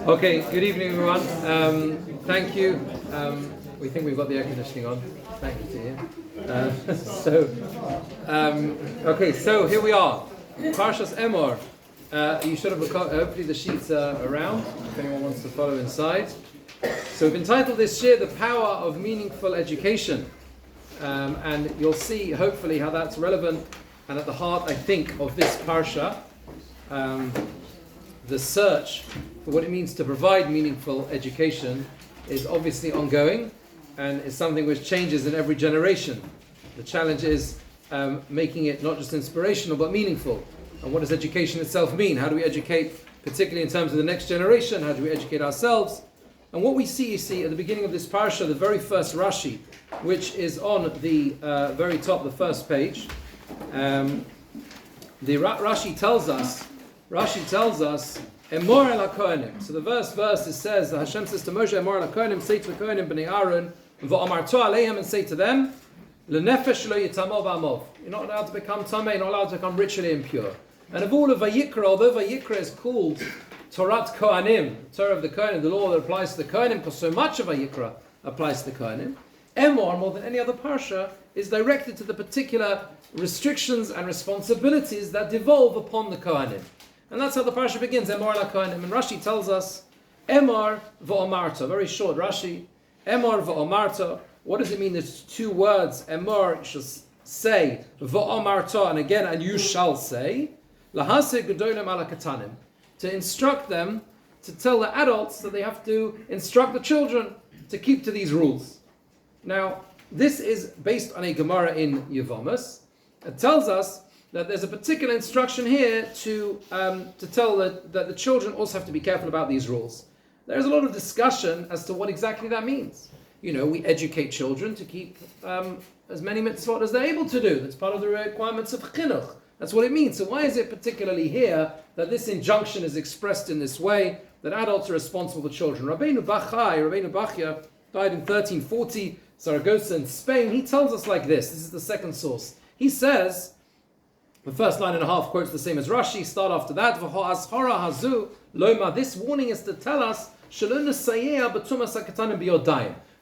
Okay, good evening everyone. Thank you. We think we've got the air conditioning on. Thank you to you. Okay, so here we are. Parshas Emor. You should have, hopefully the sheets are around, if anyone wants to follow inside. So we've entitled this year, The Power of Meaningful Education. And you'll see, hopefully, how that's relevant and at the heart, I think, of this Parsha. The search for what it means to provide meaningful education is obviously ongoing and is something which changes in every generation. The challenge is making it not just inspirational but meaningful. And what does education itself mean? How do we educate, particularly in terms of the next generation? How do we educate ourselves? And what we see, you see, at the beginning of this parsha, the very first Rashi, which is on the very top, the first page, the Rashi tells us, Emor el HaKohanim. So the verse it says, that Hashem says to Moshe, Emor el HaKohanim, say to the Kohanim b'nei Aaron, v'amarto aleihem, and say to them, l'nefesh lo yitamov v'amov. You're not allowed to become tamei, you're not allowed to become ritually impure. And of all of Vayikra, although Vayikra is called Torah Kohanim, Torah of the Kohanim, the law that applies to the Kohanim, because so much of Vayikra applies to the Kohanim, Emor, more than any other parsha, is directed to the particular restrictions and responsibilities that devolve upon the Kohanim. And that's how the parsha begins, Emor la Kohanim. And Rashi tells us, Emor v'omarta, very short Rashi, Emor v'omarta. What does it mean? There's two words, Emor, you shall say, v'omarta, and again, and you shall say, lahase gedolim ala katanim, to instruct them, to tell the adults that they have to instruct the children to keep to these rules. Now, this is based on a Gemara in Yevamos. It tells us that there's a particular instruction here to tell that the children also have to be careful about these rules. There's a lot of discussion as to what exactly that means. You know, we educate children to keep as many mitzvot as they're able to do. That's part of the requirements of chinuch. That's what it means. So why is it particularly here that this injunction is expressed in this way, that adults are responsible for children? Rabbeinu Bachya, died in 1340, Zaragoza in Spain. He tells us like this. This is the second source. He says, the first line and a half quotes the same as Rashi. Start after that. This warning is to tell us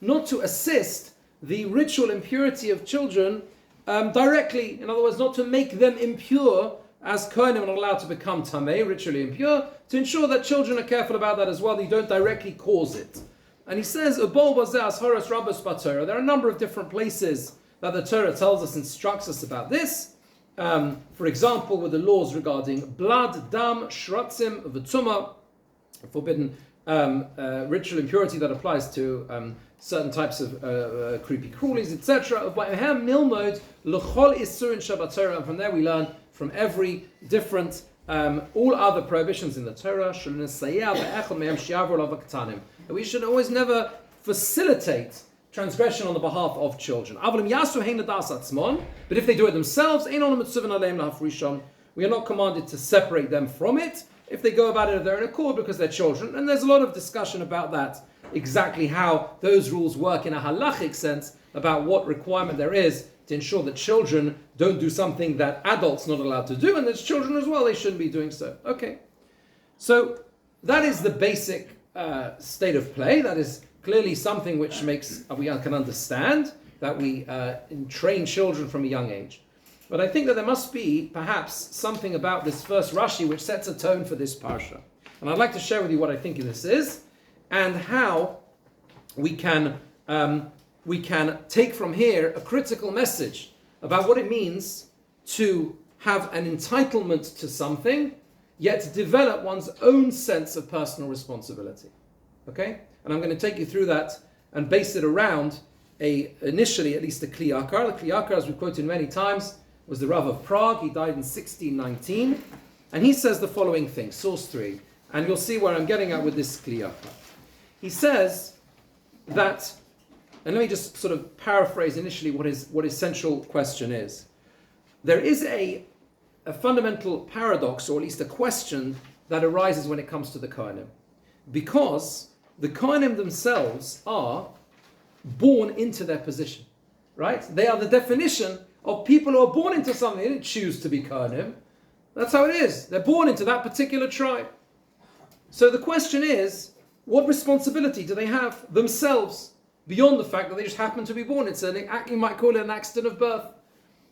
not to assist the ritual impurity of children directly. In other words, not to make them impure, as Kohanim are not allowed to become tamei, ritually impure, to ensure that children are careful about that as well. They don't directly cause it. And he says, there are a number of different places that the Torah tells us, instructs us about this. For example, with the laws regarding blood, dam, shratzim, v'tumah, forbidden ritual impurity that applies to certain types of creepy crawlies, etc. And from there we learn from every different, all other prohibitions in the Torah, that we should always never facilitate transgression on the behalf of children. But if they do it themselves, we are not commanded to separate them from it if they go about it of their own accord because they're children. And there's a lot of discussion about that, exactly how those rules work in a halachic sense, about what requirement there is to ensure that children don't do something that adults are not allowed to do, and there's children as well, they shouldn't be doing so. Okay, so that is the basic state of play. That is clearly something which makes we can understand, that we train children from a young age. But I think that there must be perhaps something about this first Rashi which sets a tone for this parsha. And I'd like to share with you what I think this is, and how we can take from here a critical message about what it means to have an entitlement to something, yet develop one's own sense of personal responsibility. Okay? And I'm going to take you through that and base it around initially at least a Kli Yakar. The Kli Yakar, as we've quoted many times, was the Rav of Prague. He died in 1619. And he says the following thing, source 3. And you'll see where I'm getting at with this Kli Yakar. He says that, and let me just sort of paraphrase initially what his central question is. There is a fundamental paradox, or at least a question, that arises when it comes to the Kohanim. Because the Kohanim themselves are born into their position, right? They are the definition of people who are born into something. They didn't choose to be Kohanim. That's how it is. They're born into that particular tribe. So the question is, what responsibility do they have themselves beyond the fact that they just happen to be born? You might call it an accident of birth.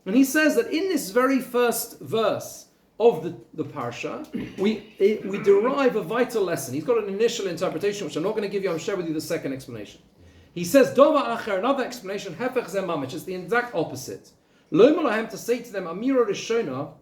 And he says that in this very first verse of the parsha, we derive a vital lesson. He's got an initial interpretation, which I'm not going to give you. I'll share with you the second explanation. He says, Dova Acher, another explanation, Hefech Zeh Mamish, is the exact opposite. Lo Malahem, to say to them, Amira Rishona,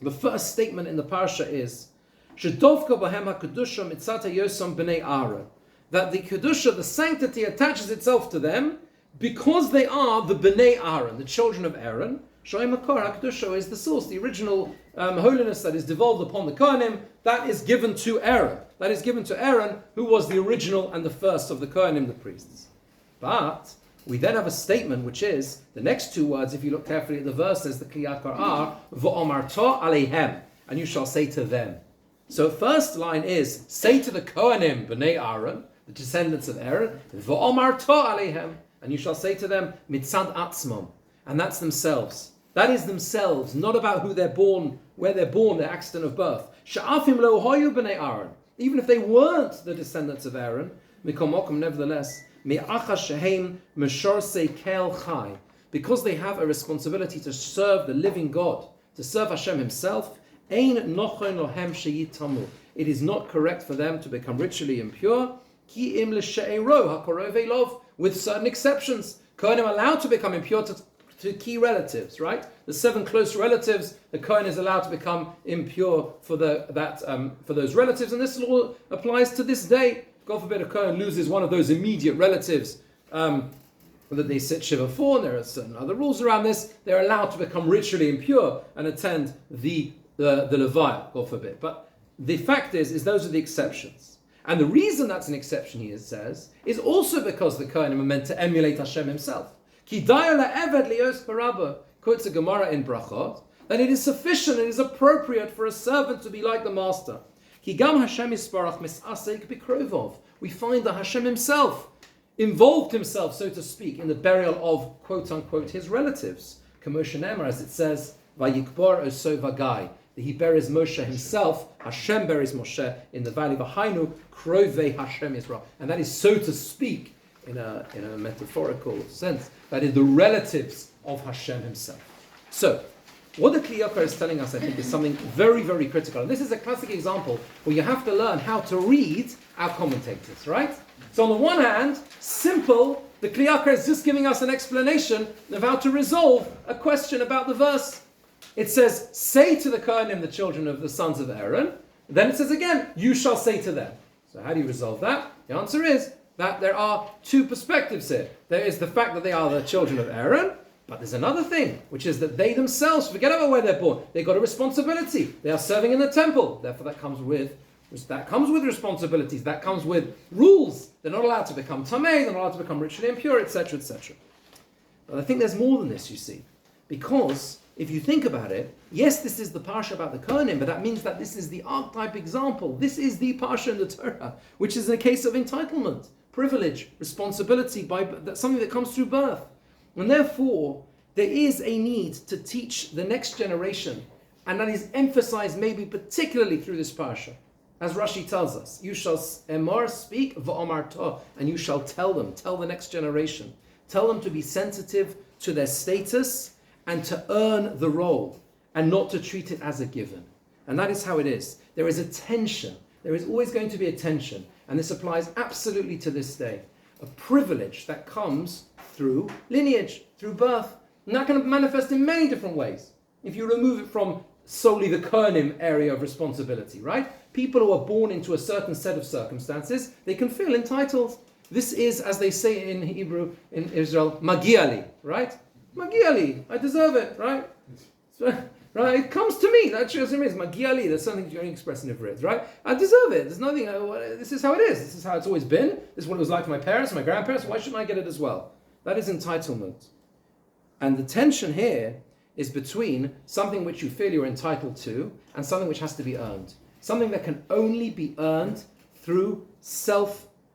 the first statement in the parsha is, Shedovka Bahem HaKedusha Mitzata Yosam B'nei Aaron, that the Kedusha, the sanctity, attaches itself to them because they are the B'nei Aaron, the children of Aaron. Shoim Makor HaKedusha is the source, the original holiness that is devolved upon the Kohanim, that is given to Aaron. That is given to Aaron, who was the original and the first of the Kohanim, the priests. But we then have a statement which is, the next two words, if you look carefully at the verse, says the Kliyakar are, V'omarto aleihem, and you shall say to them. So first line is, say to the Kohanim, B'nei Aaron, the descendants of Aaron, V'omarto aleihem, and you shall say to them, Mitzad atzmom, and that's themselves. That is themselves, not about who they're born, where they're born, their accident of birth. Sha'afim lo hoyu b'nei Aaron, even if they weren't the descendants of Aaron, Mikom Mokum, nevertheless, Me'acha shehem meshorsei kel chai, because they have a responsibility to serve the living God, to serve Hashem Himself. Ein nochon lohem sheyitamu. It is not correct for them to become ritually impure. Ki im l'she'ero hakorov elov, with certain exceptions. Kohanim are allowed to become impure to key relatives, right? The 7 close relatives, the Kohen is allowed to become impure for those relatives, and this law applies to this day. God forbid a Kohen loses one of those immediate relatives that they sit shiva for, and there are certain other rules around this. They're allowed to become ritually impure and attend the Levaya, God forbid. But the fact is those are the exceptions. And the reason that's an exception, he says, is also because the Kohanim are meant to emulate Hashem Himself. Ki daya la'eved lios barabba, quotes a Gemara in Brachot, that it is sufficient, it is appropriate for a servant to be like the master. Ki gam Hashem yisparach misasek bikrovov. We find that Hashem Himself involved Himself, so to speak, in the burial of, quote unquote, His relatives. Kamoshe Emor, as it says, vayikbar oso vagai. He buries Moshe himself, Hashem buries Moshe in the valley of Hainu, Krovei Hashem Yisrael. And that is, so to speak, in a metaphorical sense, that is the relatives of Hashem Himself. So, what the Kli Yakar is telling us, I think, is something very, very critical. And this is a classic example where you have to learn how to read our commentators, right? So on the one hand, simple, the Kli Yakar is just giving us an explanation of how to resolve a question about the verse. It says, say to the Kohanim, the children of the sons of Aaron. Then it says again, you shall say to them. So how do you resolve that? The answer is that there are 2 perspectives here. There is the fact that they are the children of Aaron, but there's another thing, which is that they themselves, forget about where they're born, they've got a responsibility. They are serving in the temple. Therefore that comes with responsibilities, that comes with rules. They're not allowed to become tamei, they're not allowed to become ritually impure, etc., etc. But I think there's more than this, you see. Because if you think about it, yes, this is the parsha about the Kohanim, but that means that this is the archetype example. This is the parsha in the Torah, which is a case of entitlement, privilege, responsibility, something that comes through birth. And therefore, there is a need to teach the next generation, and that is emphasized maybe particularly through this parsha. As Rashi tells us, you shall Emor, speak, v'omarto, and you shall tell the next generation. Tell them to be sensitive to their status and to earn the role, and not to treat it as a given. And that is how it is. There is a tension. There is always going to be a tension, and this applies absolutely to this day. A privilege that comes through lineage, through birth, and that can manifest in many different ways. If you remove it from solely the Kohanim area of responsibility, right? People who are born into a certain set of circumstances, they can feel entitled. This is, as they say in Hebrew, in Israel, magiali, right? Magiali, I deserve it, right? Right? It comes to me. That's what it means. Magiali, there's something you only express in Ivrit, right? I deserve it. There's nothing, this is how it is. This is how it's always been. This is what it was like for my parents, my grandparents. Why shouldn't I get it as well? That is entitlement. And the tension here is between something which you feel you're entitled to and something which has to be earned. Something that can only be earned through self-respect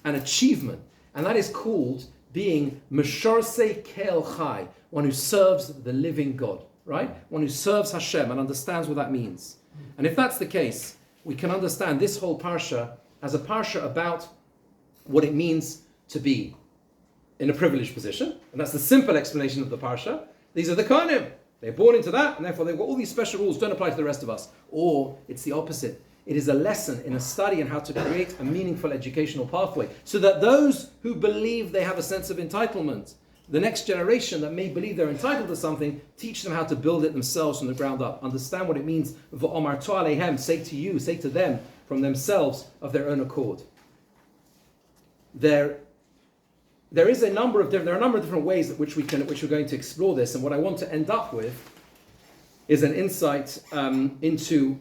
and achievement. And that is called being Meshorsei Kel Chai, one who serves the living God, right? One who serves Hashem and understands what that means. And if that's the case, we can understand this whole parsha as a parsha about what it means to be in a privileged position. And that's the simple explanation of the parsha. These are the Kohanim. They're born into that, and therefore they've got all these special rules, don't apply to the rest of us. Or it's the opposite. It is a lesson in a study in how to create a meaningful educational pathway so that those who believe they have a sense of entitlement, the next generation that may believe they're entitled to something, teach them how to build it themselves from the ground up. Understand what it means, V'omar to'alehem, say to you, say to them, from themselves of their own accord. There are a number of different ways in which we're going to explore this, and what I want to end up with is an insight into,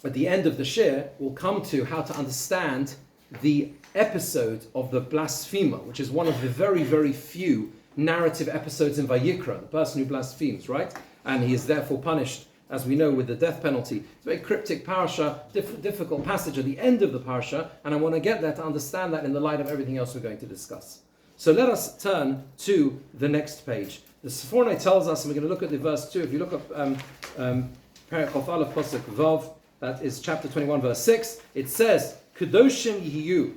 at the end of the shir, we'll come to how to understand the episode of the blasphemer, which is one of the very, very few narrative episodes in Vayikra, the person who blasphemes, right? And he is therefore punished, as we know, with the death penalty. It's a very cryptic parsha, difficult passage at the end of the parsha, and I want to get there to understand that in the light of everything else we're going to discuss. So let us turn to the next page. The Sephorah tells us, and we're going to look at the verse 2. If you look up Perek Chof Aleph Pasuk Vav, that is chapter 21, verse 6, it says, Kedoshim Yihiyu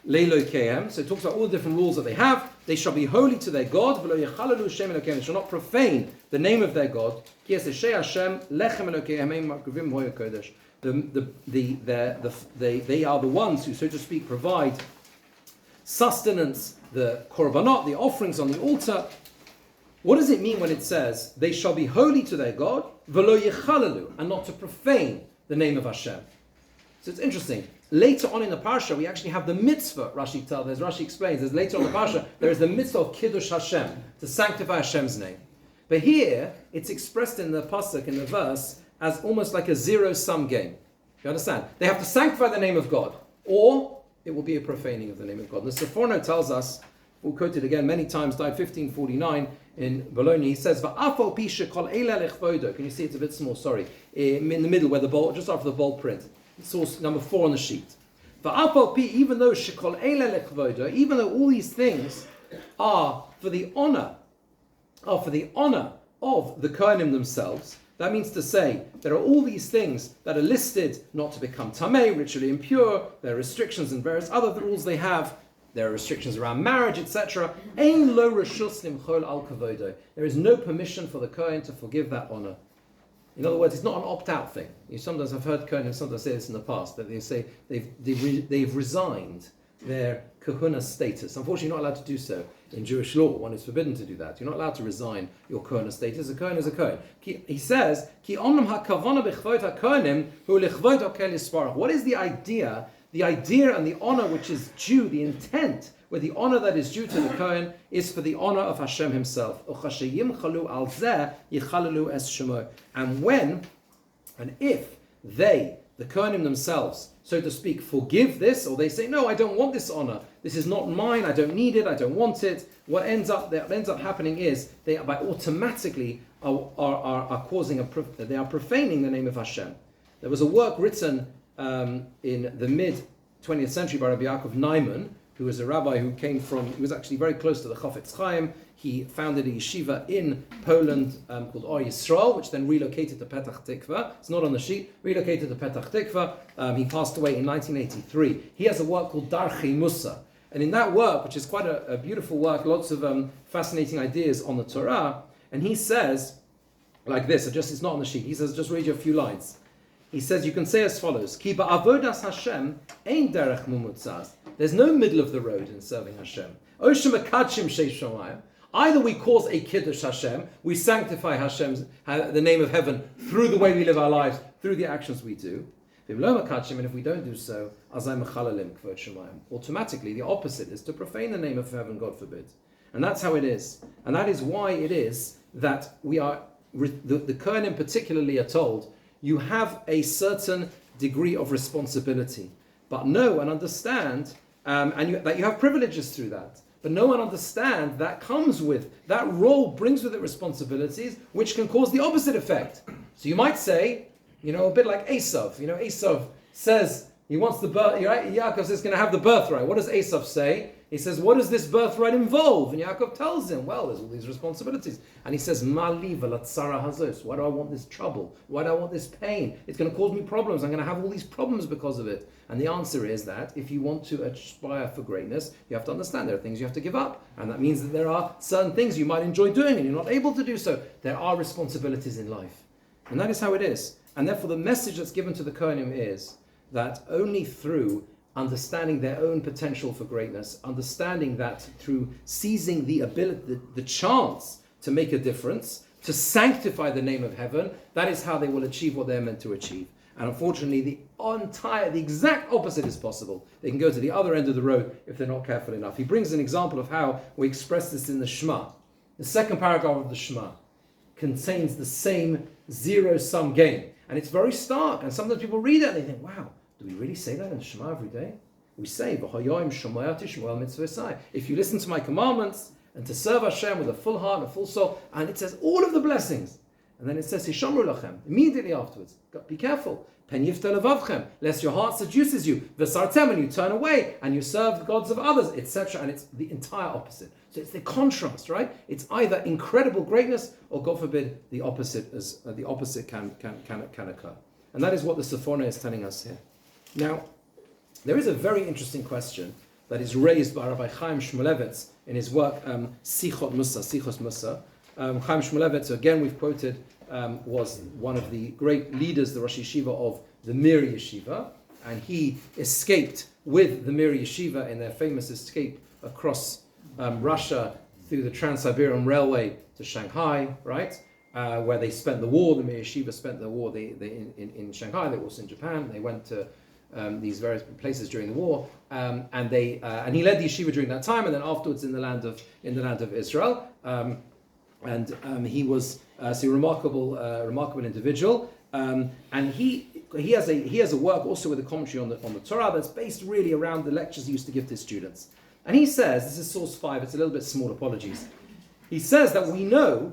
Leilokehem. So it talks about all the different rules that they have. They shall be holy to their God. V'lo yechalalu Shem Elokehem. They shall not profane the name of their God. Ki eseshei Hashem lechem Elokehem ein makrovim hoya kodesh. They are the ones who, so to speak, provide sustenance, the korbanot, the offerings on the altar. What does it mean when it says, they shall be holy to their God, v'lo yechalalu, and not to profane the name of Hashem? So it's interesting. Later on in the parsha, we actually have the mitzvah, Rashi explains, as later on in the parsha, there is the mitzvah of Kiddush Hashem, to sanctify Hashem's name. But here, it's expressed in the pasuk, in the verse, as almost like a zero-sum game. You understand? They have to sanctify the name of God, or it will be a profaning of the name of God. The Sephorah tells us, we'll quote it again many times, died 1549 in Bologna. He says, "Va'afal pi shekol eila lechvodo." Can you see it's a bit small? Sorry, in the middle where the bold, just after the bold print. Source number 4 on the sheet. Va'afal pi, even though shekol eila lechvodo, even though all these things are for the honor of the Kohanim themselves. That means to say, there are all these things that are listed not to become tamei, ritually impure. There are restrictions and various other rules they have. There are restrictions around marriage, etc. Ein lo reshus limchol al kavodo. There is no permission for the Kohen to forgive that honor. In other words, it's not an opt-out thing. You sometimes have heard Kohanim sometimes say this in the past, that they say they've resigned their kahuna status. Unfortunately, you're not allowed to do so in Jewish law. One is forbidden to do that. You're not allowed to resign your kahuna status. A kohen is a kohen. He says, "Ki onam hakavana b'chvot hakohanim hu lichvot okel yisparach." What is the idea? The idea and the honor which is due, the intent, where the honor that is due to the kohen is for the honor of Hashem Himself. And when and if they, the kohanim themselves, so to speak, forgive this, or they say, no, I don't want this honor, this is not mine, I don't need it, I don't want it, what ends up happening is they by automatically are causing they are profaning the name of Hashem. There was a work written in the mid 20th century by Rabbi Yaakov Naiman, who was a rabbi who he was actually very close to the Chafetz Chaim. He founded a yeshiva in Poland called Or Yisrael, which then relocated to Petach Tikva. It's not on the sheet. Relocated to Petach Tikva. He passed away in 1983. He has a work called Darchei Musa. And in that work, which is quite a beautiful work, lots of fascinating ideas on the Torah, and he says, like this, it's not on the sheet, he says, just read you a few lines. He says, you can say as follows, Ki ba'avodas Hashem ein derech mumutzaz. There's no middle of the road in serving Hashem. Either we cause a kiddush Hashem, we sanctify the name of heaven through the way we live our lives, through the actions we do. And if we don't do so, automatically the opposite is to profane the name of heaven, God forbid. And that's how it is. And that is why it is that we are, the Kohanim particularly are told, you have a certain degree of responsibility. But know and understand, that you have privileges through that. But know and understand that role brings with it responsibilities which can cause the opposite effect. So you might say, a bit like Esav. Esav says he wants the birth, right? Yaakov says he's going to have the birthright. What does Esav say? He says, what does this birthright involve? And Yaakov tells him, well, there's all these responsibilities. And he says, Mali v'latzara hazos. Why do I want this trouble? Why do I want this pain? It's going to cause me problems. I'm going to have all these problems because of it. And the answer is that if you want to aspire for greatness, you have to understand there are things you have to give up. And that means that there are certain things you might enjoy doing and you're not able to do so. There are responsibilities in life. And that is how it is. And therefore the message that's given to the Kohanim is that only through understanding their own potential for greatness, understanding that through seizing the ability, the chance to make a difference, to sanctify the name of heaven, that is how they will achieve what they're meant to achieve. And unfortunately, the exact opposite is possible. They can go to the other end of the road if they're not careful enough. He brings an example of how we express this in the Shema. The second paragraph of the Shema contains the same zero-sum game. And it's very stark. And sometimes people read it and they think, wow, do we really say that in the Shema every day? We say, if you listen to my commandments and to serve Hashem with a full heart and a full soul, and it says all of the blessings. And then it says, Hishamru lachem, immediately afterwards. Be careful. Pen yifta levavchem, lest your heart seduces you. V'sartem, and you turn away and you serve the gods of others, etc. And it's the entire opposite. So it's the contrast, right? It's either incredible greatness or, God forbid, the opposite can occur. And that is what the Sephona is telling us here. Now, there is a very interesting question that is raised by Rabbi Chaim Shmulevitz in his work Sichos Musa. Chaim Shmulevitz, again we've quoted, was one of the great leaders, the Rosh Yeshiva of the Mir Yeshiva, and he escaped with the Mir Yeshiva in their famous escape across Russia through the Trans-Siberian Railway to Shanghai, right? Where they spent the war. The Mir Yeshiva spent the war in Shanghai. They were also in Japan. They went to these various places during the war, and he led the yeshiva during that time, and then afterwards in the land of Israel. He was a remarkable individual, and he has a work also with a commentary on the Torah that's based really around the lectures he used to give to his students. And he says, this is source 5. It's a little bit small. Apologies. He says that we know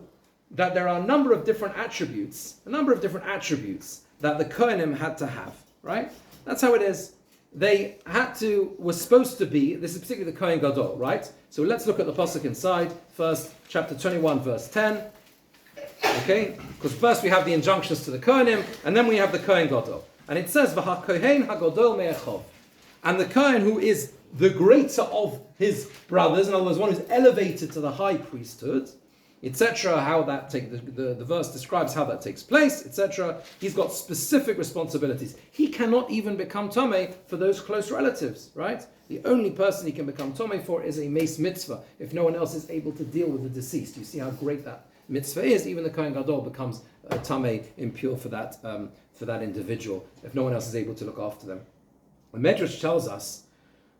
that there are a number of different attributes that the Kohanim had to have. Right? That's how it is. They were supposed to be, this is particularly the Kohen Gadol, right? So let's look at the pasuk inside, first, chapter 21, verse 10. Okay? Because first we have the injunctions to the Kohanim, and then we have the Kohen Gadol. And it says, V'ha Kohen HaGadol Me'echov. And the Kohen who is the greater of his brothers, in other words, one who's elevated to the high priesthood, etc., how that the verse describes how that takes place, etc. He's got specific responsibilities. He cannot even become Tomei for those close relatives, right? The only person he can become Tomei for is a mace mitzvah, if no one else is able to deal with the deceased. You see how great that mitzvah is. Even the Kohen Gadol becomes Tomei, impure for that individual, if no one else is able to look after them. The Medrash tells us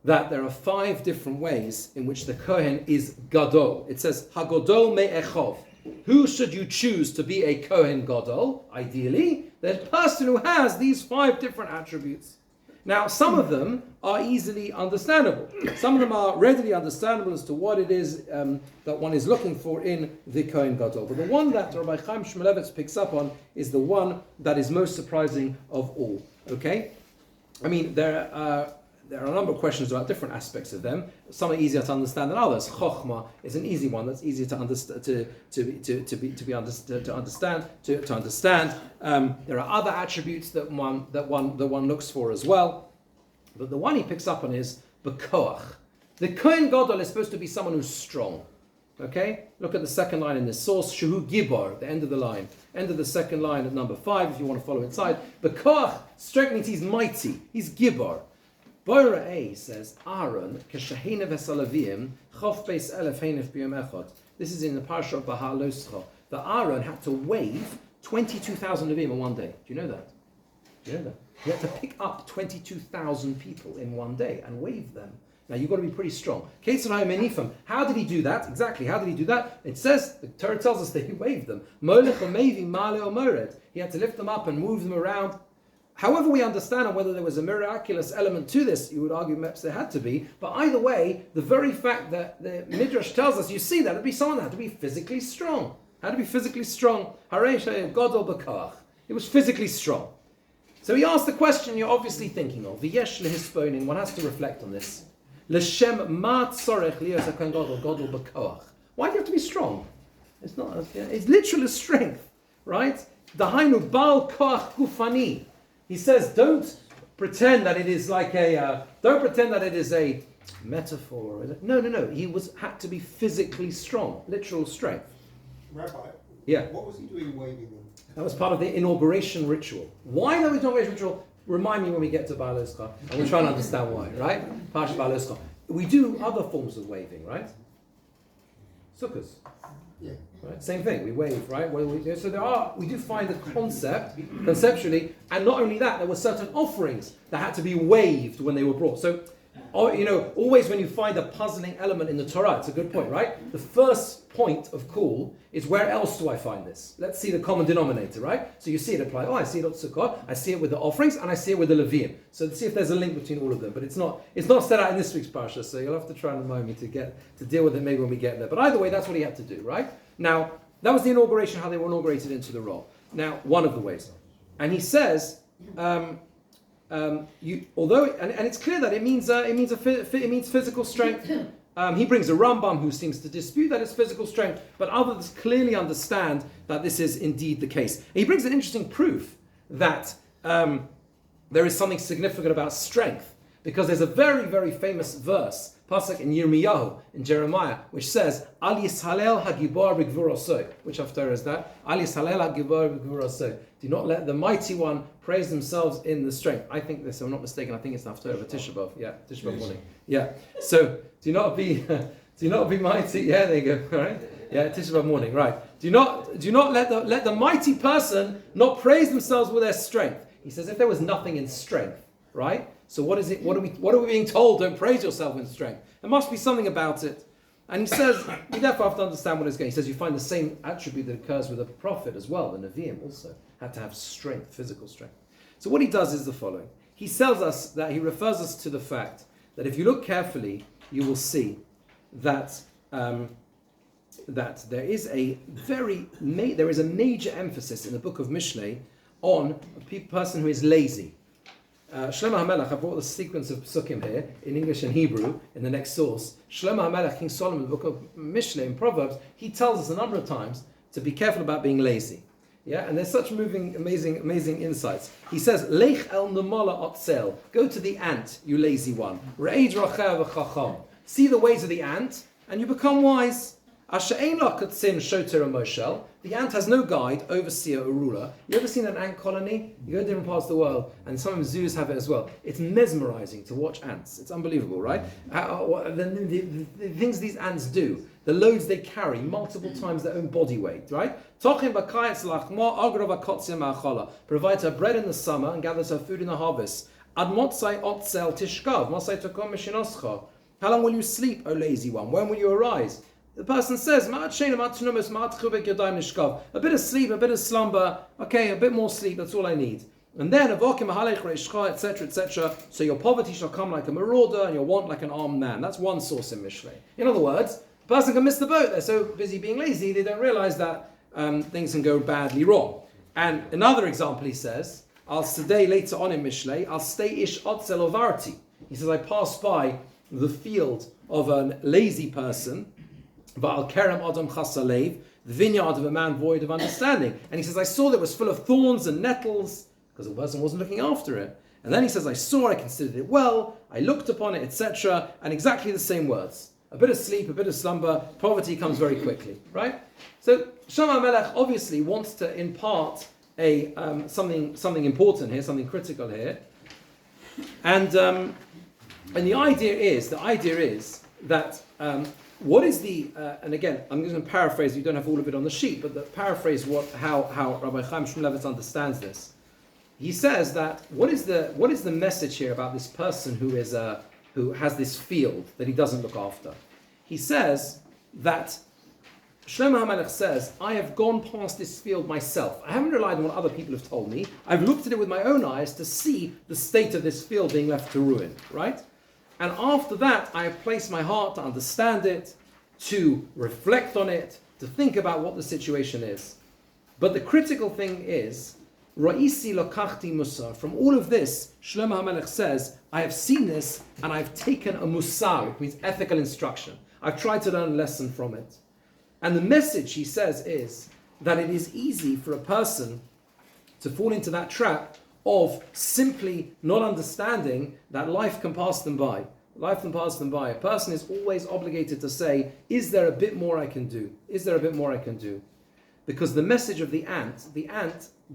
that there are 5 different ways in which the Kohen is Gadol. It says, HaGadol Me'echov. Who should you choose to be a Kohen Gadol? Ideally, the person who has these 5 different attributes. Now, some of them are easily understandable. Some of them are readily understandable as to what it is that one is looking for in the Kohen Gadol. But the one that Rabbi Chaim Shmulevitz picks up on is the one that is most surprising of all. Okay? I mean, there are a number of questions about different aspects of them. Some are easier to understand than others. Chokhmah is an easy one that's easier to understand. To understand. There are other attributes that one looks for as well. But the one he picks up on is bekoach. The Kohen Gadol is supposed to be someone who's strong. Okay, look at the second line in this source. Shehu Gibor, the end of the line, end of the second line at number 5. If you want to follow inside, bekoach, strength means he's mighty. He's Gibor. Boira A says, Aaron, Keshahina Vesalavim, Chof Beis Elef Heinef Biyom Echad. This is in the Parsha of Bahaloscha. That Aaron had to wave 22,000 Levim in one day. Do you know that? He had to pick up 22,000 people in one day and wave them. Now you've got to be pretty strong. How did he do that? Exactly, how did he do that? It says, the Torah tells us that he waved them. He had to lift them up and move them around. However we understand and whether there was a miraculous element to this, you would argue perhaps there had to be. But either way, the very fact that the Midrash tells us, you see that, it'd be someone that had to be physically strong. Had to be physically strong. It was physically strong. So he asked the question you're obviously thinking of. V'yesh lehisponin, one has to reflect on this. L'shem ma tzorech lios hakohen gadol b'koach. Why do you have to be strong? It's not. It's literal strength, right? Dahainu bal koach gufani. He says, don't pretend that it is like a. Don't pretend that it is a metaphor. No. He had to be physically strong, literal strength. Rabbi. Yeah. What was he doing waving them? That was part of the inauguration ritual. Why that was inauguration ritual? Remind me when we get to Baal Oscha, and we'll try and understand why, right? Parsha Baal Oscha. We do other forms of waving, right? Sukkahs. Yeah. Right? Same thing, we wave, right? So we do find the concept, conceptually, and not only that, there were certain offerings that had to be waved when they were brought. So, always when you find a puzzling element in the Torah, it's a good point, right? The first point of call is, where else do I find this? Let's see the common denominator, right? So you see it apply. I see it at Sukkot, I see it with the offerings, and I see it with the Levium. So let's see if there's a link between all of them. But it's not set out in this week's parsha, so you'll have to try and remind me to deal with it maybe when we get there. But either way, that's what he had to do, right? Now, that was the inauguration, how they were inaugurated into the role. Now, one of the ways. And he says, although it's clear that it means physical strength. He brings a Rambam who seems to dispute that it's physical strength, but others clearly understand that this is indeed the case. And he brings an interesting proof that there is something significant about strength, because there's a very, very famous verse, pasuk in Yirmiyahu, in Jeremiah, which says, Al Yishalel hagibor b'gvurosoi. Which haftarah is that? Al Yishalel hagibor b'gvurosoi. Do not let the mighty one praise themselves in the strength. I think this, if I'm not mistaken, I think it's the haftarah of Tisha B'Av. Yeah, Tisha B'Av morning. Yeah. So do not be mighty. Yeah, there you go. All right. Yeah, Tisha B'Av morning. Right. Do not let the mighty person not praise themselves with their strength. He says, if there was nothing in strength, right? So what is it? What are we being told? Don't praise yourself in strength. There must be something about it. And he says, you therefore have to understand what is going. He says you find the same attribute that occurs with a prophet as well. The Nevi'im also had to have strength, physical strength. So what he does is the following. He he refers us to the fact that if you look carefully, you will see that there is a major emphasis in the book of Mishlei on a person who is lazy. Shlomo HaMelech, I brought the sequence of psukim here in English and Hebrew in the next source. Shlomo HaMelech, King Solomon, the book of Mishlei in Proverbs, he tells us a number of times to be careful about being lazy. Yeah, and there's such moving, amazing insights. He says, Lech el nemola otzel, go to the ant, you lazy one. Re'ed rachel v'chacham. See the ways of the ant, and you become wise. Asher ein la katzin shoter moshel. The ant has no guide, overseer, or ruler. You ever seen an ant colony? You go to different parts of the world, and some zoos have it as well. It's mesmerizing to watch ants. It's unbelievable, right? The things these ants do, the loads they carry, multiple times their own body weight, right? Provides her bread in the summer and gathers her food in the harvest. How long will you sleep, O lazy one? When will you arise? The person says, a bit of sleep, a bit of slumber, okay, a bit more sleep, that's all I need. And then, etc., etc., so your poverty shall come like a marauder and your want like an armed man. That's one source in Mishlei. In other words, the person can miss the boat. They're so busy being lazy, they don't realize that things can go badly wrong. And another example, he says, I'll stay later on in Mishlei, I'll stay ish otzel ovarti. He says, I passed by the field of a lazy person, Va'al kerem adam chasalev, the vineyard of a man void of understanding. And he says, I saw that it was full of thorns and nettles, because the person wasn't looking after it. And then he says, I considered it well, I looked upon it, etc. And exactly the same words. A bit of sleep, a bit of slumber, poverty comes very quickly, right? So Shlomo HaMelech obviously wants to impart something important here, something critical here. And the idea is that what is the and again I'm going to paraphrase. You don't have all of it on the sheet, but paraphrase how Rabbi Chaim Shmulevitz understands this. He says that what is the message here about this person who has this field that he doesn't look after? He says that Shlomo HaMelech says, I have gone past this field myself. I haven't relied on what other people have told me. I've looked at it with my own eyes to see the state of this field being left to ruin, right? And after that, I have placed my heart to understand it, to reflect on it, to think about what the situation is. But the critical thing is Ra'isi lokachti musar. From all of this, Shlomo HaMelech says, I have seen this and I've taken a musar, which means ethical instruction. I've tried to learn a lesson from it. And the message, he says, is that it is easy for a person to fall into that trap of simply not understanding that life can pass them by. Life can pass them by. A person is always obligated to say, is there a bit more I can do? Is there a bit more I can do? Because the message of the ant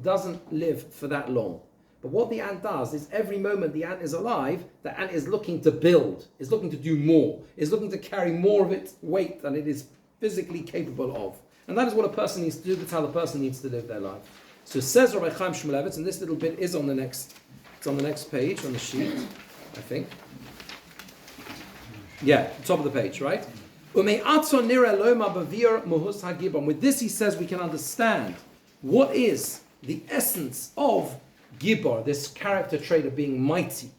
doesn't live for that long. But what the ant does is every moment the ant is alive, the ant is looking to build, is looking to do more, is looking to carry more of its weight than it is physically capable of. And that is what a person needs to do. That's how the person needs to live their life. So says Rabbi Chaim Shmulevitz, and this little bit is on the next, it's on the next page, on the sheet, I think. Yeah, top of the page, right? With this he says we can understand what is the essence of Gibor, this character trait of being mighty.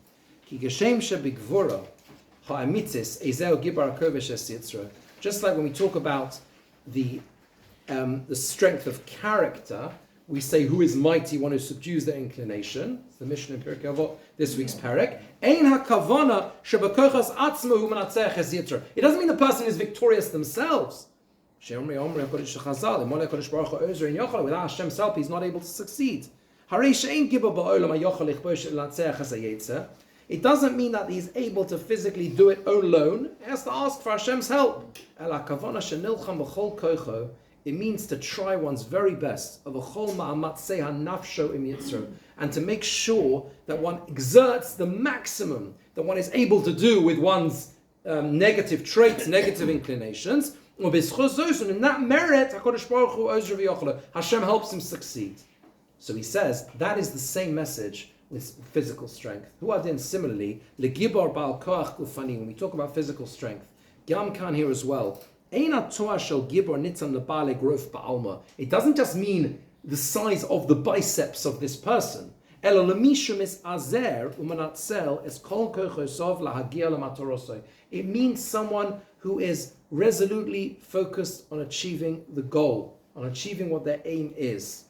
Just like when we talk about the strength of character, we say who is mighty, one who subdues their inclination. It's the Mishnah in Pirkei Avot, this week's parak. It doesn't mean the person is victorious themselves. Without Hashem's help, he's not able to succeed. It doesn't mean that he's able to physically do it alone. He has to ask for Hashem's help. It means to try one's very best, and to make sure that one exerts the maximum that one is able to do with one's negative traits, negative inclinations. And in that merit, Hashem helps him succeed. So he says that is the same message with physical strength. Similarly, when we talk about physical strength, Gam Khan here as well. It doesn't just mean the size of the biceps of this person. It means someone who is resolutely focused on achieving the goal, on achieving what their aim is.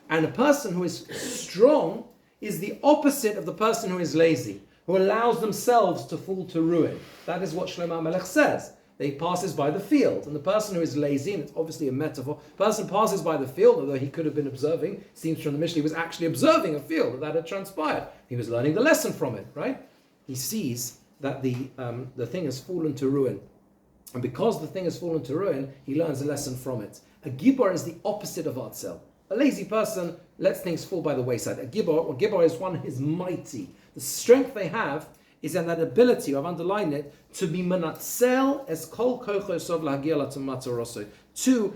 And a person who is strong is the opposite of the person who is lazy, who allows themselves to fall to ruin. That is what Shlomo HaMelech says. He passes by the field, and the person who is lazy, and it's obviously a metaphor, person passes by the field, although he could have been observing, seems from the Mishnah, he was actually observing a field that had transpired. He was learning the lesson from it, right? He sees that the thing has fallen to ruin. And because the thing has fallen to ruin, he learns a lesson from it. A gibor is the opposite of Atzel. A lazy person lets things fall by the wayside. A gibor is one who is mighty. The strength they have is in that ability, I've underlined it, to be manatzel as kol kochosov lahagila to matarosoi, to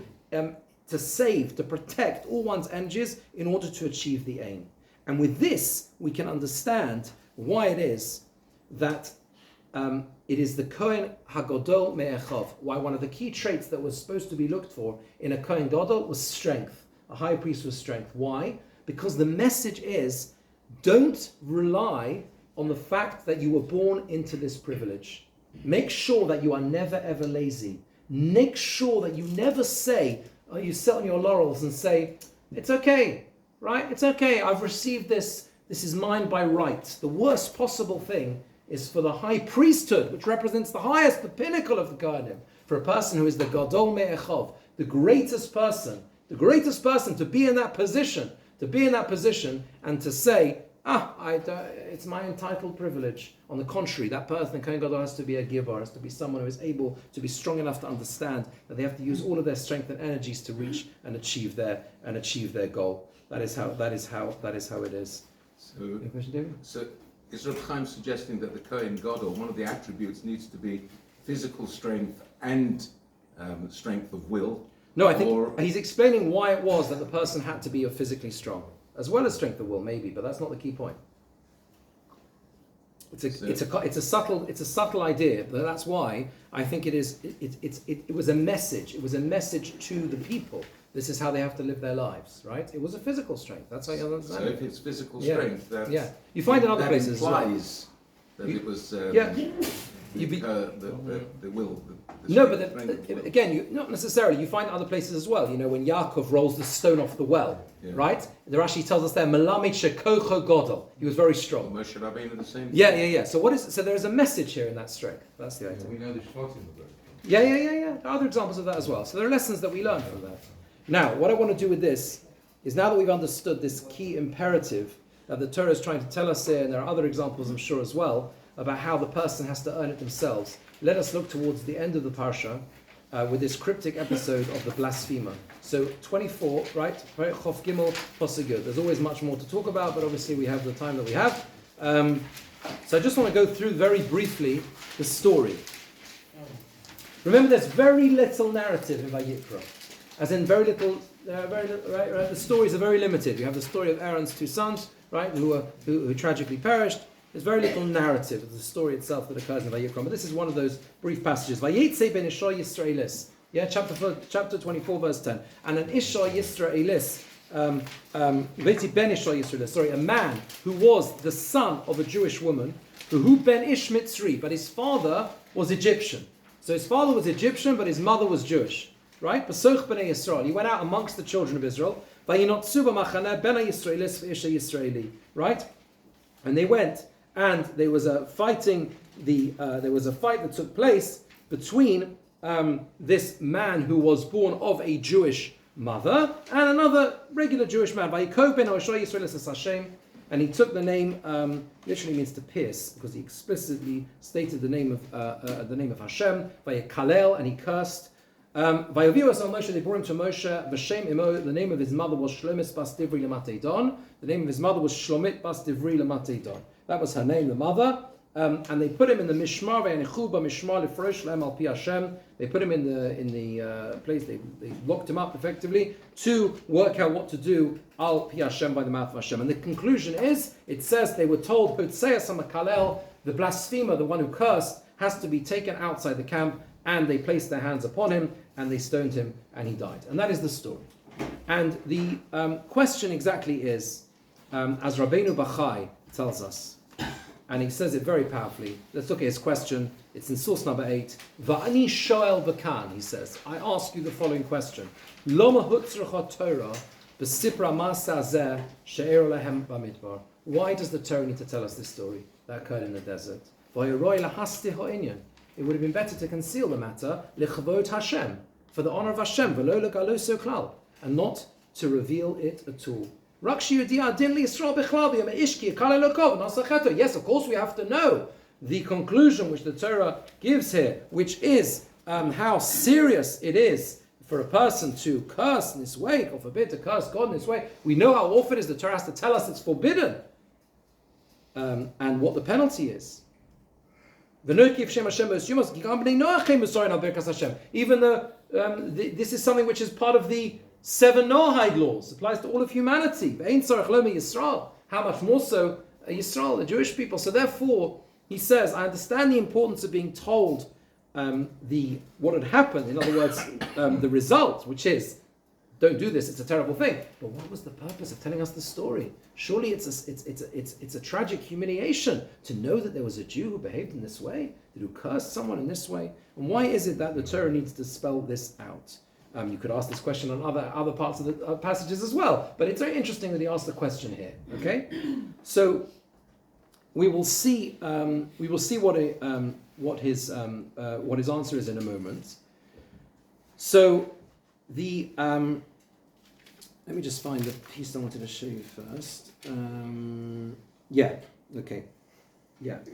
save, to protect all one's energies in order to achieve the aim. And with this, we can understand why it is that it is the Kohen Hagodol Me'echov, why one of the key traits that was supposed to be looked for in a Kohen Gadol was strength. A high priest was strength. Why? Because the message is, don't rely on the fact that you were born into this privilege. Make sure that you are never ever lazy. Make sure that you never say, you sit on your laurels and say, it's okay, right? It's okay, I've received this. This is mine by right. The worst possible thing is for the high priesthood, which represents the highest, the pinnacle of the Kohanim, for a person who is the Gadol Me'echov, the greatest person to be in that position, and to say, it's my entitled privilege. On the contrary, that person, Kohen Gadol, has to be a giver, has to be someone who is able to be strong enough to understand that they have to use all of their strength and energies to reach and achieve their goal. That is how it is. So is Reb Chaim suggesting that the Kohen Gadol, one of the attributes, needs to be physical strength and strength of will? No, I think he's explaining why it was that the person had to be physically strong, as well as strength of will, maybe, but that's not the key point. It's a subtle idea, but that's why I think it was a message. It was a message to the people. This is how they have to live their lives, right? It was a physical strength. That's how you understand it. So if it's physical strength, you find in other places implies that it was. the will. No, but again, not necessarily. You find other places as well. You know, when Yaakov rolls the stone off the well, right? The Rashi tells us there, "Melamed shekocho godol." He was very strong. Moshe Rabbeinu the same. Yeah. So what is? So there is a message here in that strength. That's the idea. We know the Shvatim of that. Yeah. There are other examples of that as well. So there are lessons that we learn from that. Now, what I want to do with this is, now that we've understood this key imperative that the Torah is trying to tell us here, and there are other examples, I'm sure, as well, about how the person has to earn it themselves. Let us look towards the end of the parsha with this cryptic episode of the blasphemer. So 24, right? Chof Gimel Pasuk Yud. There's always much more to talk about, but obviously we have the time that we have. So I just want to go through very briefly the story. Remember, there's very little narrative in Vayikra, as in very little. Right? The stories are very limited. You have the story of Aaron's two sons, right, who tragically perished. There's very little narrative of the story itself that occurs in Vayikra. But this is one of those brief passages. Vayetze ben Isha Yisraelis. Yeah, chapter 24, verse 10. And an Isha Yisraelis, Vayetze ben Isha Yisraelis. Sorry, a man who was the son of a Jewish woman, who ben Ish Mitzri, but his father was Egyptian. So his father was Egyptian, but his mother was Jewish. Right? Basoch b'nei Yisrael. He went out amongst the children of Israel. Vayinotzu b'machaneh b'nei Yisraelis v'isha Yisraeli. Right? And they went, and there was a fighting. There was a fight that took place between this man who was born of a Jewish mother and another regular Jewish man. Vayikov ben Osho Yisraelis as Hashem, and he took the name. Literally means to pierce, because he explicitly stated the name of Hashem. Vayikalel, and he cursed. Vayovius al Moshe, they brought him to Moshe. V'shem Emor, the name of his mother was Shlomit bas Divri lematei Don. The name of his mother was Shlomit bas Divri lematei Don. That was her name, the mother. And they put him in the Mishmar ve'anichu b'Mishmar lefresh lehem al pi Hashem. They put him in the place. They locked him up effectively to work out what to do al pi Hashem, by the mouth of Hashem. And the conclusion is, it says they were told, Hotseas HaMakalel, the blasphemer, the one who cursed, has to be taken outside the camp. And they placed their hands upon him, and they stoned him, and he died. And that is the story. And the question exactly is, as Rabbeinu Bachai tells us, and he says it very powerfully. Let's look at his question. It's in source number 8. Va'ani shoel v'kan, he says, I ask you the following question. Loma hutzrecha Torah b'sipra ma'aseh hazeh she'er lehem b'midbar. Why does the Torah need to tell us this story that occurred in the desert? V'yoroi lahasti ha'inyan. It would have been better to conceal the matter, lichavod Hashem, for the honor of Hashem, v'lo legaloso klal, and not to reveal it at all. Yes, of course we have to know the conclusion which the Torah gives here, which is how serious it is for a person to curse in this way, or forbid to curse God in this way. We know how awful it is. The Torah has to tell us it's forbidden, and what the penalty is. Even though this is something which is part of the 7 Noahide laws, applies to all of humanity. How much more so Yisrael, the Jewish people. So therefore, he says, I understand the importance of being told what had happened. In other words, the result, which is, don't do this, it's a terrible thing. But what was the purpose of telling us the story? Surely it's a tragic humiliation to know that there was a Jew who behaved in this way, who cursed someone in this way. And why is it that the Torah needs to spell this out? You could ask this question on other parts of the passages as well, but it's very interesting that he asked the question here. Okay, so we will see what his answer is in a moment. So the let me just find the piece I wanted to show you first. All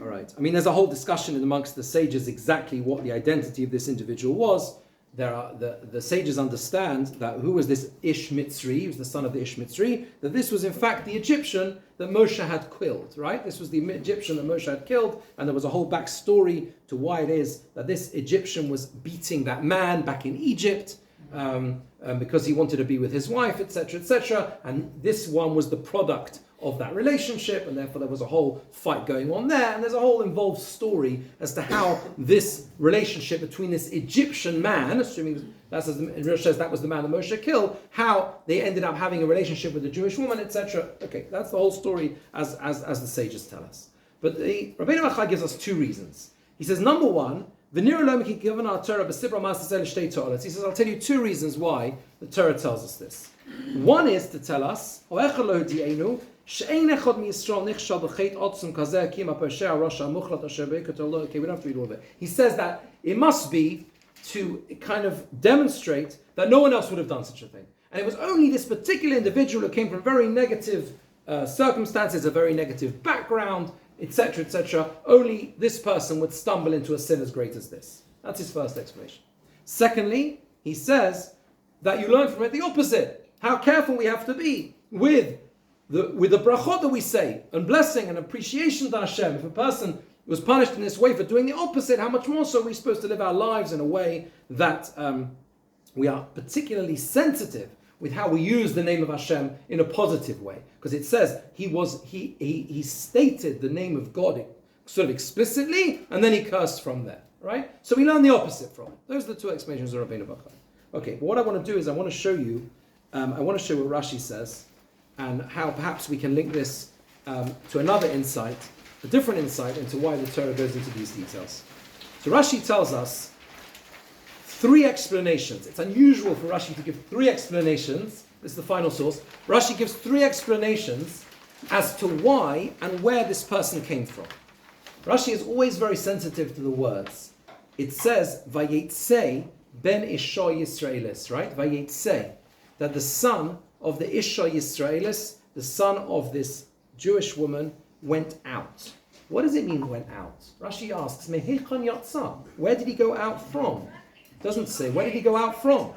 right. I mean, there's a whole discussion amongst the sages exactly what the identity of this individual was. There are the sages understand that who was this Ish Mitzri, he was the son of the Ish Mitzri, that this was in fact the Egyptian that Moshe had killed, right? This was the Egyptian that Moshe had killed, and there was a whole backstory to why it is that this Egyptian was beating that man back in Egypt, because he wanted to be with his wife, etc., etc., and this one was the product of that relationship, and therefore there was a whole fight going on there, and there's a whole involved story as to how this relationship between this Egyptian man, assuming that's as the Rosh says that was the man that Moshe killed, how they ended up having a relationship with a Jewish woman, etc. Okay, that's the whole story as the sages tell us. But the Rabbeinu Bachai gives us 2 reasons. He says, number one, he says, I'll tell you two reasons why the Torah tells us this. One is to tell us, okay, we don't have to read all of it. He says that it must be to kind of demonstrate that no one else would have done such a thing. And it was only this particular individual who came from very negative circumstances, a very negative background, etc., etc. Only this person would stumble into a sin as great as this. That's his first explanation. Secondly, he says that you learn from it the opposite. How careful we have to be with the brachot that we say, and blessing and appreciation to Hashem. If a person was punished in this way for doing the opposite, how much more so are we supposed to live our lives in a way that we are particularly sensitive with how we use the name of Hashem in a positive way? Because it says he stated the name of God sort of explicitly, and then he cursed from there, right? So we learn the opposite from it. Those are the two explanations of Rabbeinu Bachar. Okay, but what I want to do is I want to show you what Rashi says, and how perhaps we can link this to another insight, a different insight into why the Torah goes into these details. So Rashi tells us three explanations. It's unusual for Rashi to give three explanations. This is the final source. Rashi gives three explanations as to why and where this person came from. Rashi is always very sensitive to the words. It says, Vayetze ben Isha Yisraelis, right? Vayetze, that the son of the Isha Yisraelis, the son of this Jewish woman, went out. What does it mean went out? Rashi asks, Mehechon Yatsa, where did he go out from? It doesn't say, where did he go out from?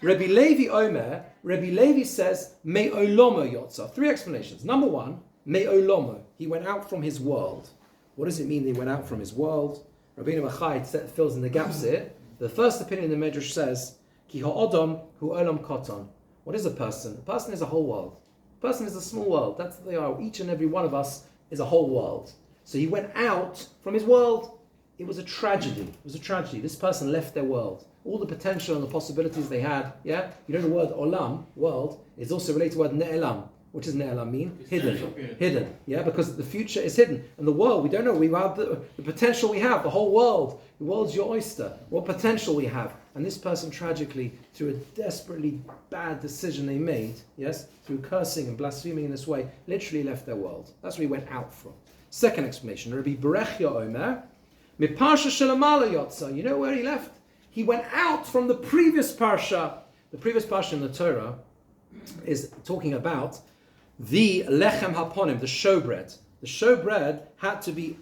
Rabbi Levi says, Me'olomo Yatsa. Three explanations. Number one, Me'olomo, he went out from his world. What does it mean he went out from his world? Rabbeinu Bachai fills in the gaps here. The first opinion in the Medrash says, Ki ha'odom hu olam koton. What is a person? A person is a whole world. A person is a small world. That's what they are. Each and every one of us is a whole world. So he went out from his world. It was a tragedy. It was a tragedy. This person left their world. All the potential and the possibilities they had. Yeah? You know the word olam, world, is also related to the word ne'elam. What does ne'elam mean? Hidden. Hidden. Yeah? Because the future is hidden. And the world, we don't know. We have the potential we have. The whole world. The world's your oyster. What potential we have. And this person tragically, through a desperately bad decision they made, yes, through cursing and blaspheming in this way, literally left their world. That's where he went out from. Second explanation, Rabbi Berechia Omer, Miparsha Shelamala Yotza. You know where he left? He went out from the previous parsha. The previous parsha in the Torah is talking about the lechem haponim, the showbread. The showbread had to be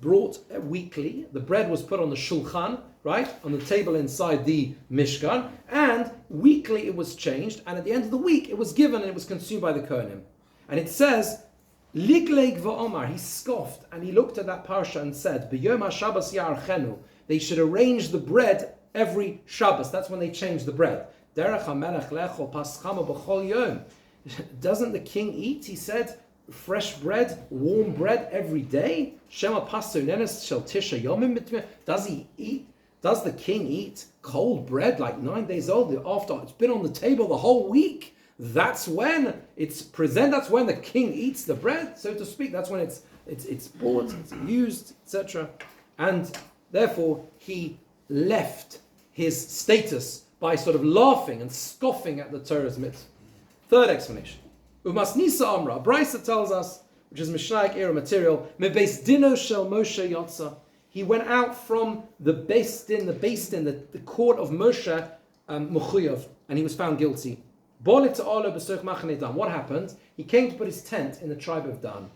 brought weekly. The bread was put on the shulchan, right, on the table inside the Mishkan, and weekly it was changed, and at the end of the week it was given and it was consumed by the Kohanim. And it says, Ligleg va'omar, he scoffed, and he looked at that parsha and said, B'yom HaShabbos ya'archenu, they should arrange the bread every Shabbos. That's when they change the bread. Derech HaMelech lecho paschama b'chol yom. Doesn't the king eat, he said, fresh bread, warm bread every day? Shema pasu nenes shel tisha yomim mitmeh. Does he eat? Does the king eat cold bread like 9 days old after it's been on the table the whole week? That's when it's present. That's when the king eats the bread, so to speak. That's when it's bought, it's used, etc. And therefore he left his status by sort of laughing and scoffing at the Torah's mitzvah. Third explanation. Umas Nisa Amra, Brisa tells us, which is Mishnaic era material, Mebeis Dino Shel Moshe Yotza. He went out from the Beis Din, the court of Moshe Mechuyev, and he was found guilty. What happened? He came to put his tent in the tribe of Dan.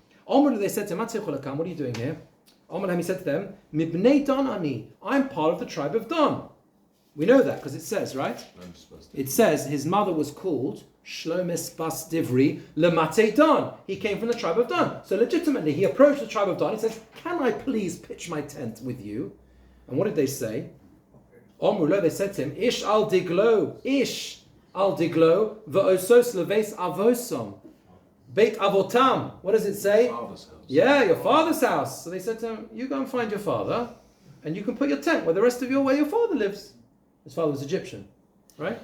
They said to him, what are you doing here? He said to them, Mibnei Dan ani, I'm part of the tribe of Dan. We know that because it says, right? It says his mother was called Shlomis Bas Divri Lemate Dan. He came from the tribe of Dan. So legitimately, he approached the tribe of Dan. He says, can I please pitch my tent with you? And what did they say? They said to him, Ish al diglo, v'osos leves avosom. Beit avotam. What does it say? Father's house. Yeah, your father's house. So they said to him, you go and find your father, and you can put your tent where the rest of you are where your father lives. His father was Egyptian, right?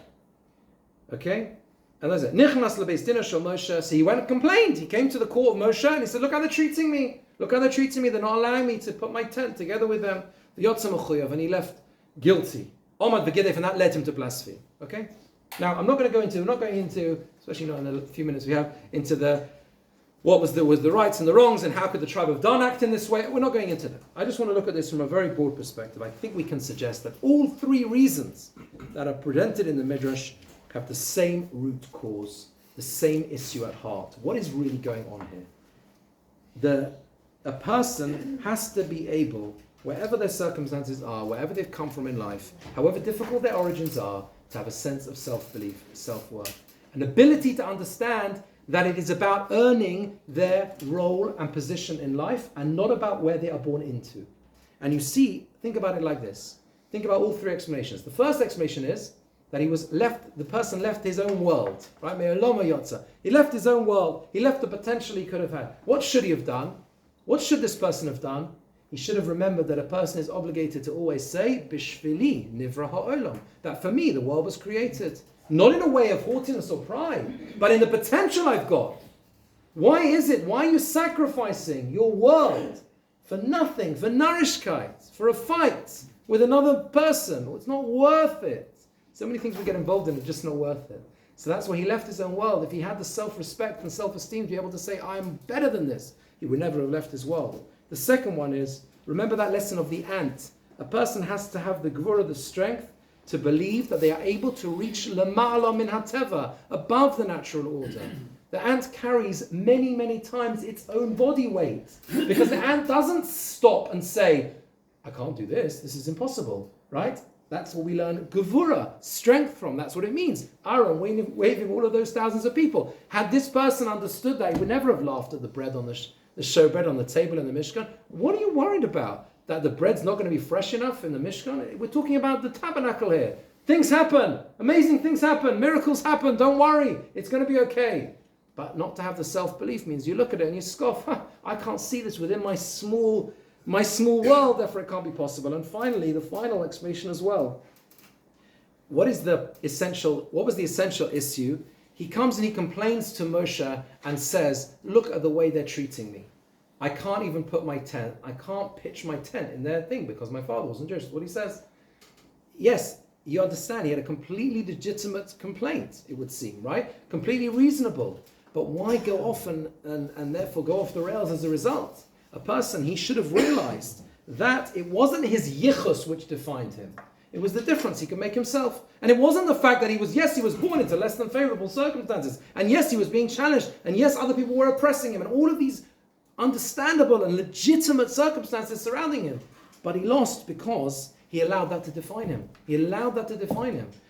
Okay? And that's it. Nichnas lebeis dina shel Moshe. So he went and complained. He came to the court of Moshe and he said, look how they're treating me. Look how they're treating me. They're not allowing me to put my tent together with them. and he left guilty. Omad v'gidef, and that led him to blaspheme. Okay? Now, we're not going into, especially not in the few minutes we have, into what was the rights and the wrongs, and how could the tribe of Dan act in this way. We're not going into that. I just want to look at this from a very broad perspective. I think we can suggest that all three reasons that are presented in the Midrash have the same root cause, the same issue at heart. What is really going on here? A person has to be able, wherever their circumstances are, wherever they've come from in life, however difficult their origins are, to have a sense of self-belief, self-worth, an ability to understand that it is about earning their role and position in life and not about where they are born into. And you see, think about it like this. Think about all three explanations. The first explanation is that the person left his own world, right? He left his own world. He left the potential he could have had. What should he have done? What should this person have done? He should have remembered that a person is obligated to always say, Bishvili nivra ha'olam, that for me the world was created. Not in a way of haughtiness or pride, but in the potential I've got. Why is it? Why are you sacrificing your world for nothing, for nourishkeit, for a fight with another person? Well, it's not worth it. So many things we get involved in are just not worth it. So that's why he left his own world. If he had the self-respect and self-esteem to be able to say, I'm better than this, he would never have left his world. The second one is, remember that lesson of the ant. A person has to have the gvura, the strength, to believe that they are able to reach lama'ala min hateva, above the natural order. The ant carries many, many times its own body weight, because the ant doesn't stop and say, I can't do this is impossible, right? That's what we learn gvura, strength from. That's what it means. Aaron waving all of those thousands of people. Had this person understood that, he would never have laughed at the bread on the showbread on the table in the Mishkan. What are you worried about? That the bread's not going to be fresh enough in the Mishkan? We're talking about the tabernacle here. Things happen. Amazing things happen. Miracles happen. Don't worry. It's going to be okay. But not to have the self-belief means you look at it and you scoff. I can't see this within my small world, therefore it can't be possible. And finally, the final explanation as well. What was the essential issue? He comes and he complains to Moshe and says, look at the way they're treating me. I can't even put my tent, I can't pitch my tent in their thing because my father wasn't Jewish. That's what he says. Yes, you understand, he had a completely legitimate complaint, it would seem, right? Completely reasonable. But why go off and therefore go off the rails as a result? A person, he should have realized that it wasn't his yichus which defined him. It was the difference he could make himself. And it wasn't the fact that he was born into less than favorable circumstances. And yes, he was being challenged. And yes, other people were oppressing him. And all of these understandable and legitimate circumstances surrounding him. But he lost because he allowed that to define him.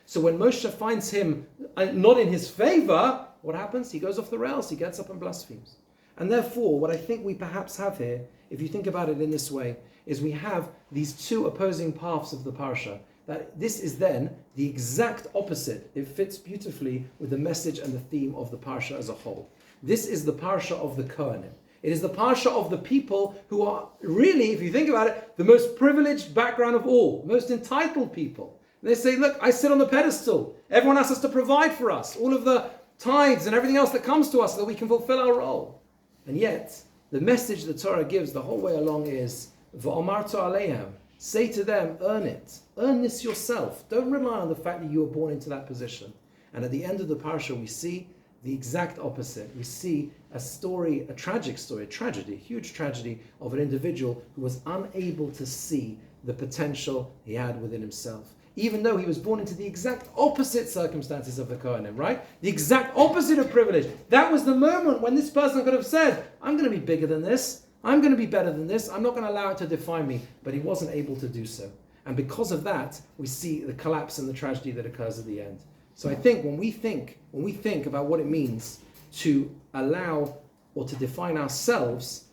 So when Moshe finds him not in his favor, what happens? He goes off the rails. He gets up and blasphemes. And therefore, what I think we perhaps have here, if you think about it in this way, is we have these two opposing paths of the parsha. That this is then the exact opposite. It fits beautifully with the message and the theme of the parsha as a whole. This is the parsha of the Kohanim. It is the parsha of the people who are really, if you think about it, the most privileged background of all, most entitled people. And they say, look, I sit on the pedestal. Everyone asks us to provide for us. All of the tithes and everything else that comes to us so that we can fulfill our role. And yet, the message the Torah gives the whole way along is, V'omartu aleihem, say to them, earn it. Earn this yourself. Don't rely on the fact that you were born into that position. And at the end of the parsha, we see the exact opposite. We see a story, a tragic story, a tragedy, a huge tragedy of an individual who was unable to see the potential he had within himself. Even though he was born into the exact opposite circumstances of the Kohanim, right? The exact opposite of privilege. That was the moment when this person could have said, I'm going to be bigger than this. I'm going to be better than this. I'm not going to allow it to define me. But he wasn't able to do so. And because of that, we see the collapse and the tragedy that occurs at the end. So I think when we think about what it means to allow or to define ourselves,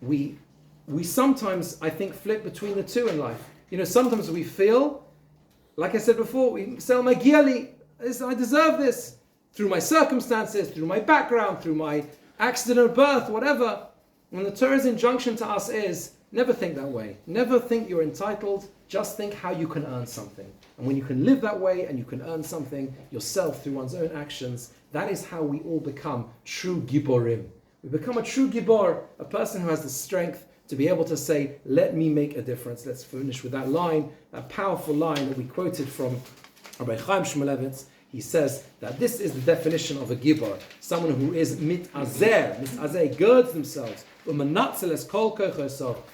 we sometimes, I think, flip between the two in life. Sometimes we feel, like I said before, we say, I deserve this through my circumstances, through my background, through my accident of birth, whatever. When the Torah's injunction to us is, never think that way. Never think you're entitled. Just think how you can earn something. And when you can live that way and you can earn something yourself through one's own actions, that is how we all become true giborim. We become a true gibor, a person who has the strength to be able to say, let me make a difference. Let's finish with that line, that powerful line that we quoted from Rabbi Chaim Shmulevitz. He says that this is the definition of a gibor, someone who is mitazer, girds themselves,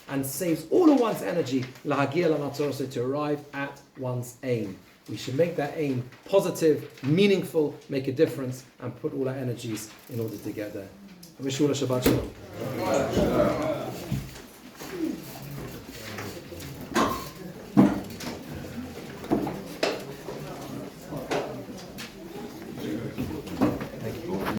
and saves all of one's energy to arrive at one's aim. We should make that aim positive, meaningful, make a difference, and put all our energies in order to get there. I wish you all a Shabbat Shalom.